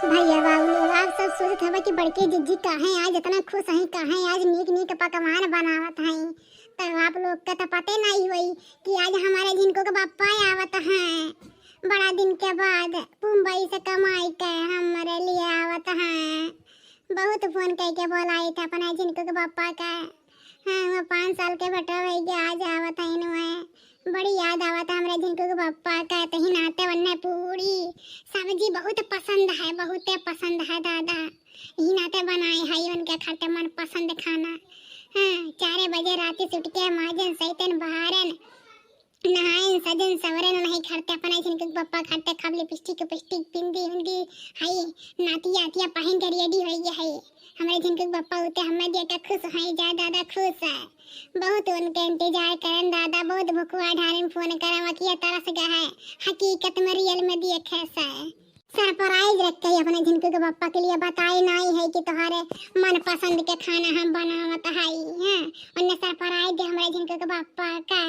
भैया बाबू लोग आप सब सोचत हवे कि बड़के जिज्जी काहे आज इतना खुश हैं, काहे आज नीक नीक पकवान बनावत हैं। तो आप लोग का तो पते नहीं हुई कि आज हमारे जिनको के बापा आवत हैं। बड़ा दिन के बाद मुंबई से कमाई के हमारे लिए आवत हैं। बहुत फोन करके बोलाई था अपने जिनको के बापा का। हाँ वो 5 साल के बेटा भाई आज आवत है इनमें। बड़ी याद आवत है हमारे जिनको के बापा का। तही नाते वन्ने पूरी सब्जी बहुत पसंद है, बहुत पसंद है दादा। यही नाते बनाए है उनके खाते मन पसंद खाना। हाँ 4 बजे रात से उठ के माजन सैतन बहारन नहायन सजन सवरन नहीं खड़ते अपने जिनको पापा खड़ते खब लिपस्टिक पिस्टिक पिंदी उनकी हाई नातिया आतिया पहन कर रेडी हो गया है। हमारे जिनको पापा होते हमें देखकर खुश है जा दादा खुश है। बहुत उनके इंतजार करन दादा बहुत भुखवा ढारन फोन करम किया तरस गया है। हकीकत में रियल में देखे है सरप्राइज रखते हैं अपने जिनको के पापा के लिए बताई नहीं है कि तुम्हारे मन पसंद के खाना हम बनावत है। हैं उन्हें सरप्राइज दे हमारे जिनको के पापा का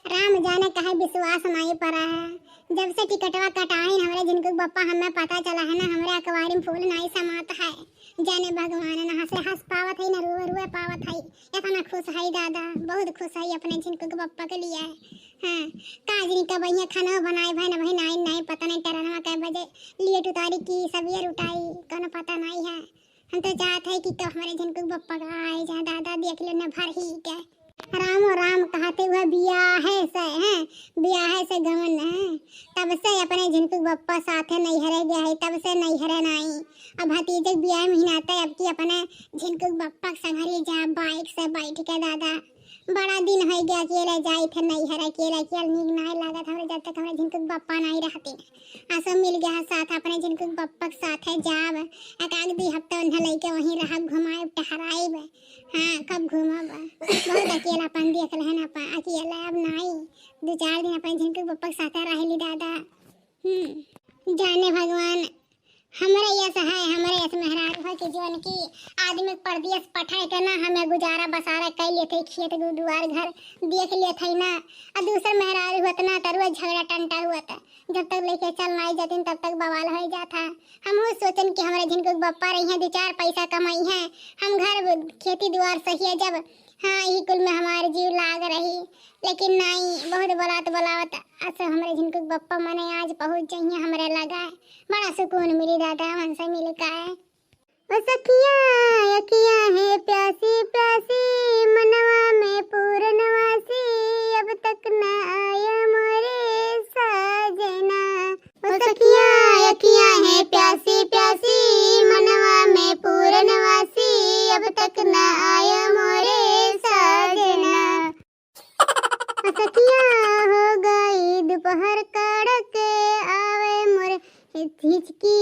राम जाने कहे विश्वास नहीं पड़ा है। जब से टिकटवा कटाई हमारे जिनको पापा हमें पता चला है ना हमारे अखबारी में फूल नहीं समात है। जाने भगवान ना हंसे हंस पावत है ना रुए रुए पावत है। इतना खुश है दादा बहुत खुश है अपने जिनको के पापा के लिए। हाँ काजनी का भैया खाना बनाए भाई ना भाई नहीं पता नहीं टरनवा के बजे लेट उतारी की सवेर उठाई कोनो पता नहीं है। हम तो चाहते हैं कि तो हमारे जिनको पापा का आए जा दादा देख लो न भर ही के राम राम कहते हुए बियाह से गमन है। तब से अपने झिनकुक बप्पा साथे नहीं हरे गया है तब से नहीं हरे नहीं। अब भतीजे बियाह महीना आता अब की अपने झिनकुक बप्पा संघरी जा बाइक से बैठ के दादा बड़ा दिन हो गया अकेले जाए थे नहीं हरे अकेले नीक नहीं लागत हमारे जब तक हमारे झिनकुक बप्पा नहीं रहते। आसो मिल गया साथ अपने झिनकुक बप्पा के साथ जाब एक दी हफ्ता उन्हें लेके वहीं रह घुमाए टहराइब। हाँ कब घूमब बहुत अकेलापन देख ले ना अकेला अब नहीं 2-4 दिन अपने झिनकुक बप्पा के साथ रही दादा। जाने भगवान हमारे यस है हमारे यस मेहरारू है कि जीवन की आदमी परदेश पठाए के ना हमें गुजारा बसारा कर लेते खेत दुआर घर देख लेते ना। और दूसरे मेहरारू हुआ ना तरुआ झगड़ा टंटा हुआ था जब तक लेके चल नहीं जाते तब तक बवाल हो जाता। हम वो सोचन कि हमारे जिनको बप्पा रही हैं 2-4 पैसा कमाई है हम घर खेती दुआर सही है जब हाँ यही कुल में हमारे जीव लाग रही। लेकिन नहीं बहुत बोलावत ऐसे हमारे जिनको बप्पा मने आज पहुंच जाइए हमारे लगा है बड़ा सुकून मिली दादा मन से मिल का है। ओ सखिया है प्यासी प्यासी मनवा में पूर्णवासी अब तक न आया मोरे साजना। ओ सखिया है प्यासी प्यासी मनवा में पूर्णवासी अब तक न आया मोरे साजना। सखिया हो गई दोपहर कड़क आवे मोरे हिचकी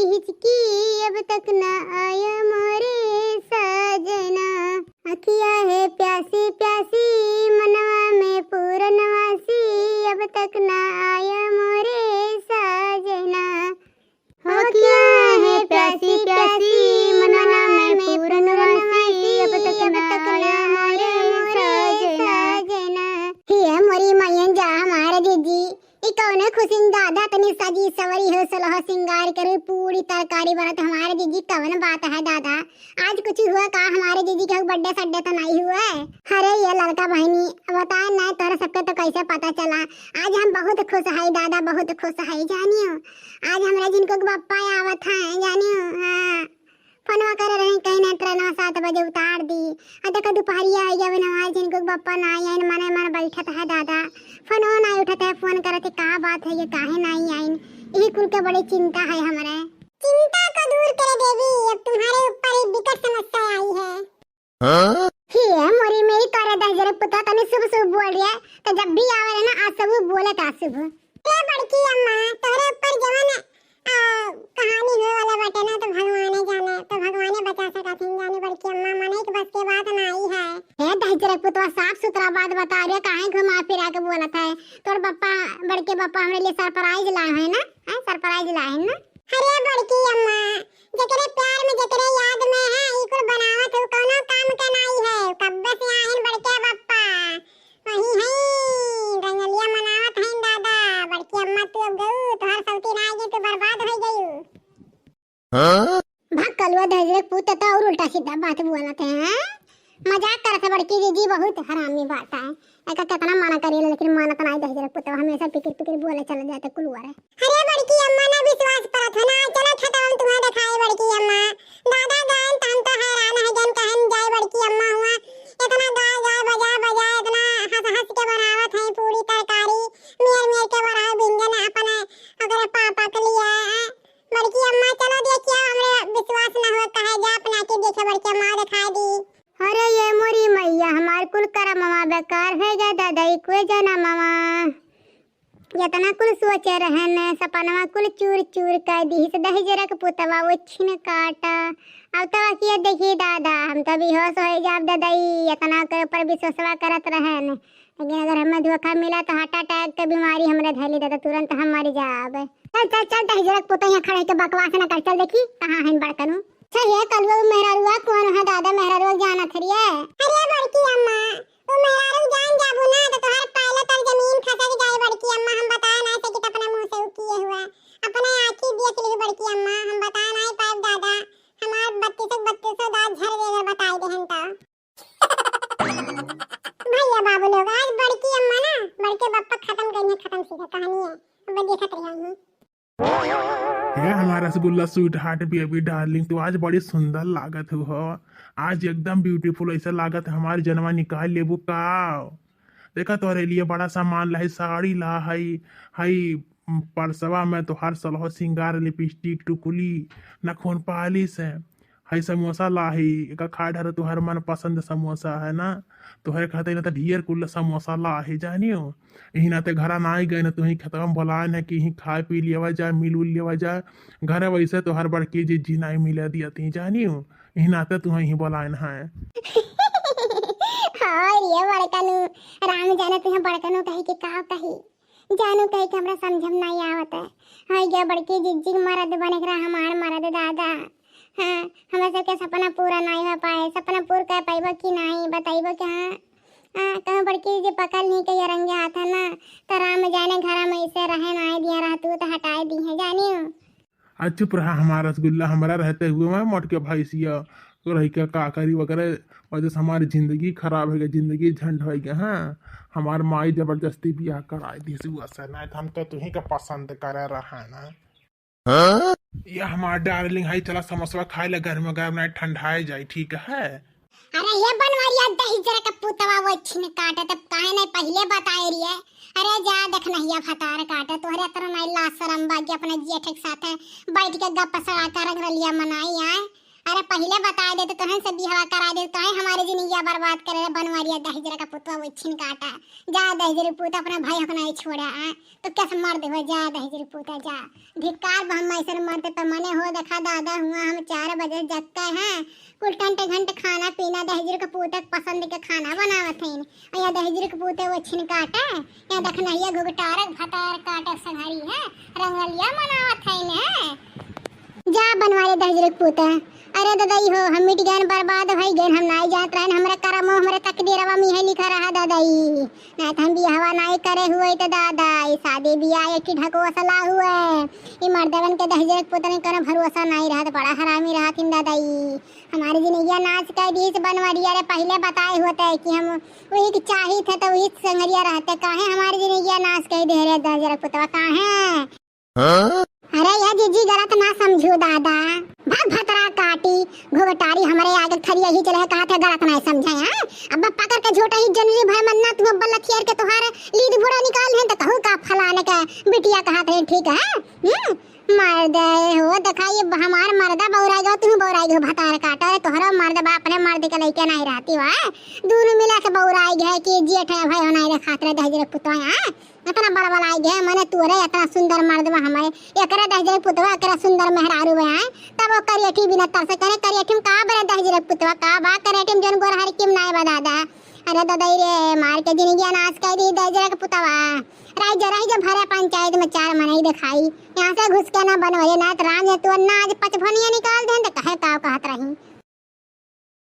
अब तक न आया मोरे साजना। अखिया है प्यासी प्यासी मनवा में पूर्णवासी अब तक न आया मोरे साजना। अखिया है प्यासी प्यासी मनवा में पूर्णवासी अब तक न आया मोरे साजना। हे मोरी मैयन जा हमारे दीदी कौने खुशी दादा तनी सजी सवरी हो सलह सिंगार करे पूरी तरकारी बनत हमारे दीदी कौन बात है दादा। आज कुछ हुआ का हमारे दीदी का बर्थडे सड्डे तो नहीं हुआ है। अरे ये लड़का बहनी बताए ना तोरा सबके तो कैसे पता चला। आज हम बहुत खुश है दादा बहुत खुश है जानियो। आज हमारे जिनको बप्पा आवत है जानियो। हाँ फोनवा करे रहे कहीं ना ट्रेनवा 7 बजे उतार दी देखो दोपहरिया हो गया हमारे जिनको बप्पा ना आइन मने मन बैठत है दादा फोनवा नहीं उठत है फोन करते का बात है ये काहे नहीं आइन यही कुल के बड़ी चिंता है हमारे। चिंता को दूर करे देवी अब तुम्हारे ऊपर एक विकट समस्या आई है। हाँ? ही मोरी मेरी करे 10 जरे पुता तने सुबह बोल रही है तो जब भी आवे ना आज सब बोले था सुबह ए बड़की अम्मा तोरे ऊपर जवान कहानी हो वाला बटे ना तो भगवान जाने तो भगवान बचा सका थी जाने बड़की अम्मा मने के बस के बात नहीं है। हे दहजरे पुतवा साफ सुथरा बात बता रहे काहे घुमा फिरा के बोलत है। तोर बप्पा बड़के बप्पा हमरे लिए सरप्राइज लाए है ना है सरप्राइज लाए है ना। अरे बड़की अम्मा जकरे प्यार में जकरे याद में है ई कुल बनावत हो कोनो काम के नहीं है कब से आइन बड़के बप्पा वही है रंगलिया मनावत है दादा। बड़की अम्मा तू अब गऊ तोहर सौती ना आई तो बर्बाद हो गई। भाग कलवा दहजरे पूत तो और उल्टा सीधा बात बोलत है। मजाक करत है बड़की जीजी, बहुत हरामी बात है। एका कितना मना करिए लेकिन मानत नहीं दहजरे पूत, हमेशा पिकर पिकर बोले चले जाते कुलवा रे। अरे बड़की अम्मा ना विश्वास परत है ना, चलो छता हम तुम्हें दिखाए बड़की अम्मा। दादा गान तन तो हैरान है जन कहन जाए बड़की अम्मा हुआ इतना गाय गाय बजा बजा इतना हंस हंस के बनावत है पूरी तरकारी मेर मेर के बना व्यंजन अपने अगर पापा के लिए बड़की अम्मा। चलो देखिए हमरे विश्वास ना हो कहे जा अपना के देखे बड़की अम्मा दिखाई दी। अरे ये मोरी मैया हमार कुल करा मामा बेकार है जा दादाई कोई जाना मामा इतना कुल सोचे रहे ने सपनवा कुल चूर चूर कर दी से दही जरा के पुतवा वो छिन काटा। अब तो किया देखिए दादा हम तो बेहोश हो जाब दादाई इतना के ऊपर विश्वासवा करत रहे ने, लेकिन अगर हमें धोखा मिला तो हार्ट अटैक के बीमारी हमरे धैली दादा तुरंत हम मर जाब। चल चल चल दही जरा पुत यहाँ खड़े के बकवास न कर, चल देखी कहाँ है बड़कनू। अच्छा ये कलवा मेहरारुआ कौन है दादा, मेहरारुआ जाना थरिए। अरे बड़की अम्मा वो मेहरारू जान जाबू ना तो तोहर पहले तर जमीन खसक जाए बड़की अम्मा। हम बता ना सके कि अपने मुंह से किए हुआ अपने आंखी देख ली बड़की अम्मा, हम बता नहीं पाए दादा हमार 3200 दांत झड़ देगा बताई देहन तो। भैया बाबू लोग आज बड़की अम्मा ना बड़के बप्पा खत्म करनी खत्म सीधा कहानी है, अब देखत रहिए। है हमारा rasgulla sweet heart baby darling, तो आज बड़ी सुंदर लागत हो, आज एकदम ब्यूटीफुल ऐसा लागत है हमारे जनवा निकाल लेबू का। देखा तोरे लिए बड़ा सामान ला है, साड़ी ला है परसवा में तो हर सलहो सिंगार लिपस्टिक टुकुली नखून पालिश है समोसा ला है का खा ढर तुहर मन पसंद समोसा है ना, तुहरे खाते ना तो ढेर कुल समोसा ला है जानियो। यही ना ते घरा ना गए ना तुही खत्म बोलान है कि यही खाए पी लिया जाए मिल उल लिया जाए घर वैसे तो हर बड़की जी नहीं मिला दिया ती जानियो, यही नाते तुम्हें ही बोलान है। हाँ ये बड़कनू राम जाने तुम्हें बड़कनू कहे कि का कही जानू कहे कि हमरा समझम नहीं आवत है। हाँ ये बड़की जिज्जी मरद बने के हमार मरद दादा। हाँ हमरा सबके सपना पूरा नहीं हो पाए, सपना पूरा कर पाइबो कि नहीं बताइबो कि हाँ कहूँ बड़की जी पकड़ नहीं के रंगे हाथ है ना तो राम जाने घर में ऐसे रहे ना दिया रहा तू तो हटाए दी है जानियो। चुप रहा हमारा रसगुल्ला हमारा रहते हुए मैं मोट के भैंसिया तो रही का काकरी वगैरह वजह से हमारी जिंदगी खराब हो गई, जिंदगी झंड हो गई। हाँ हमार माई जबरदस्ती ब्याह कराई दी से नहीं तो हम तो तुम्ही का पसंद करे रहा ना। ये हमार डार्लिंग है चला समोसा खाए ले घर में गर्म नहीं ठंडाए जाए ठीक है। अरे ये बनवारिया दही जरा का पुतवा वो छिन काटे तब काहे नहीं पहले बताए रिए। अरे जा देख नहीं फतार काटे तोहरे तरह नहीं ला शरम बागी अपने जेठ के साथ बैठ के गप सड़ा कर रख लिया मनाई आए। अरे पहले बता दे तो तुहन से बिहार करा दे तो हमारी जिंदगी बर्बाद करे बनवारिया दही जरा का पुतवा वो छिन काटा। जा दही जरी पुत अपना भाई को नहीं छोड़ा तो कैसे मर दे जा दही जरी पुता जा धिक्कार हम ऐसे मरते तो मने हो देखा दादा हुआ हम 4 बजे जगते हैं कुल घंटे खाना पीना दहजर के पूते पसंद के खाना बनावत हैं या दहजर के पूते वो छिन काटे या देखना ये घुघटारक भतार काटे सघारी है रंगलिया मनावत हैं ने जा बनवारे दहजर के पूते। अरे दादाई हो हम मिट गए बर्बाद हो गए हम नहीं जात रहे हमरे करम हमरे तकदीरवा में है लिखा रहा दादाई नहीं तो हम बियाहवा नहीं करे हुए तो दादा ये शादी बियाह की ढको सला हुए ये मर्दवन के दहजर के पूते करे भरोसा नहीं रहा तो बड़ा हरामी रहा थी दादाई। हमारी जिंदगी नाच कर दी बनवारिया रे पहले बताए होते कि हम वही चाहिए थे तो वही संगरिया रहते काहे हमारी जिंदगी नाच कर दे रहे दहजर के पुतवा काहे। अरे यार जीजी गलत ना समझो दादा भाग भतरा काटी घोटारी हमारे आगे खड़ी ही चले कहा था गलत नहीं समझे हैं अब पकड़ के झोटा ही जनरी भाई मन्ना तुम बल्ला खियार के तुम्हारे लीड बुरा निकाल है तो कहूँ का फलाने का बिटिया कहा था ठीक है मर्द हो दिखाइए हमार मर्दा बौराएगा तुम बौराएगी भतार काटा तोहरा मर्द बाप ने मर्द के लइके नहीं रहती है दोनों मिला के बौराएगी है कि जेठ है भाई होना रे खातिर दहजर पुतवा है इतना बड़ा बड़ा है मैंने तोरे इतना सुंदर मर्दवा हमारे एकरा दहजर पुतवा एकरा सुंदर मेहरारू है तब वो करियठी बिना तरस करे करियठी का बरे दहजर पुतवा का बा करियठी जन गोर हर किम नाय बा दादा। अरे दादा रे मार के जिंदगी नाश कर दी दहजर के पुतवा राय जरा जब भरे पंचायत में 4 महीने दिखाई यहाँ से घुस के ना बनवाइए ना तो राम तो ना आज 55 निकाल दे तो कहे का कहत रही।